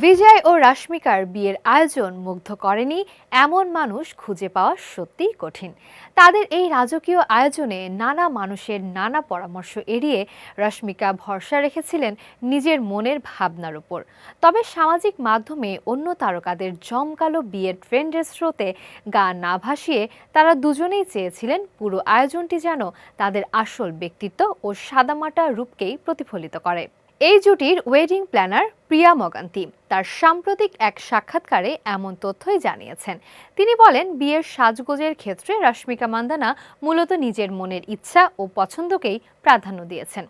বিজয় ও রাশমিকার বিয়ের আয়োজন মুগ্ধ করেনি এমন মানুষ খুঁজে পাওয়া সত্যিই কঠিন। তাদের এই রাজকীয় আয়োজনে নানা মানুষের নানা পরামর্শ এড়িয়ে রশ্মিকা ভরসা রেখেছিলেন নিজের মনের ভাবনার উপর। তবে সামাজিক মাধ্যমে অন্য তারকাদের জমকালো বিয়ের ট্রেন্ডের স্রোতে গা না ভাসিয়ে তারা দুজনেই চেয়েছিলেন পুরো আয়োজনটি যেন তাদের আসল ব্যক্তিত্ব ও সাদামাটা রূপকেই প্রতিফলিত করে। এই জুটির ওয়েডিং প্ল্যানার প্রিয়া মগান্তি তার সাম্প্রতিক এক সাক্ষাৎকারে এমন তথ্যই জানিয়েছেন। তিনি বলেন, বিয়ের সাজগোজের ক্ষেত্রে রশ্মিকা মান্দানা মূলত নিজের মনের ইচ্ছা ও পছন্দকেই প্রাধান্য দিয়েছেন।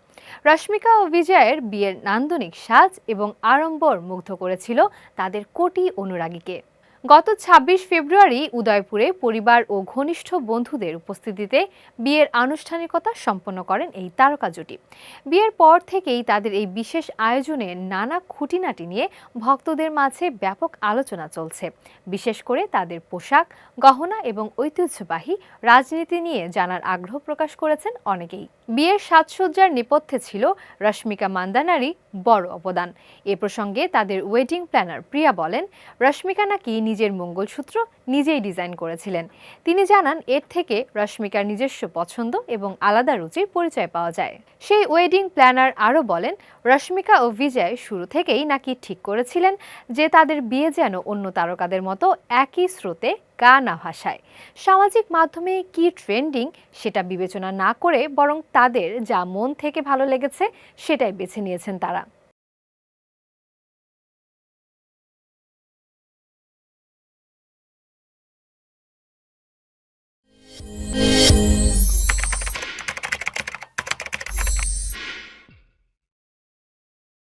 রশ্মিকা ও বিজয়ের বিয়ের নান্দনিক সাজ এবং আড়ম্বর মুগ্ধ করেছিল তাদের কোটি অনুরাগীকে। গত ২৬ ফেব্রুয়ারি উদয়পুরে পরিবার ও ঘনিষ্ঠ বন্ধুদের উপস্থিতিতে বিয়ের আনুষ্ঠানিকতা সম্পন্ন করেন এই তারকা জুটি। বিয়ের পর থেকেই তাদের এই বিশেষ আয়োজনে নানা খুঁটিনাটি নিয়ে ভক্তদের মাঝে ব্যাপক আলোচনা চলছে। বিশেষ করে তাদের পোশাক, গহনা এবং ঐতিহ্যবাহী রাজনীতি নিয়ে জানার আগ্রহ প্রকাশ করেছেন অনেকেই। বিয়ের সাজসজ্জার নেপথ্যে ছিল রশ্মিকা মান্দানারই বড় অবদান। এ প্রসঙ্গে তাদের ওয়েডিং প্ল্যানার প্রিয়া বলেন, রশ্মিকা নাকি নিজের মঙ্গলসূত্র নিজেই ডিজাইন করেছিলেন। তিনি জানান, এর থেকে রশ্মিকার নিজস্ব পছন্দ এবং আলাদা রুচির পরিচয় পাওয়া যায়। সেই ওয়েডিং প্ল্যানার আরও বলেন, রশ্মিকা ও বিজয় শুরু থেকেই নাকি ঠিক করেছিলেন যে তাদের বিয়ে যেন অন্য তারকাদের মতো একই স্রোতে গা না ভাসায়। সামাজিক মাধ্যমে কি ট্রেন্ডিং সেটা বিবেচনা না করে বরং তাদের যা মন থেকে ভালো লেগেছে সেটাই বেছে নিয়েছেন তারা।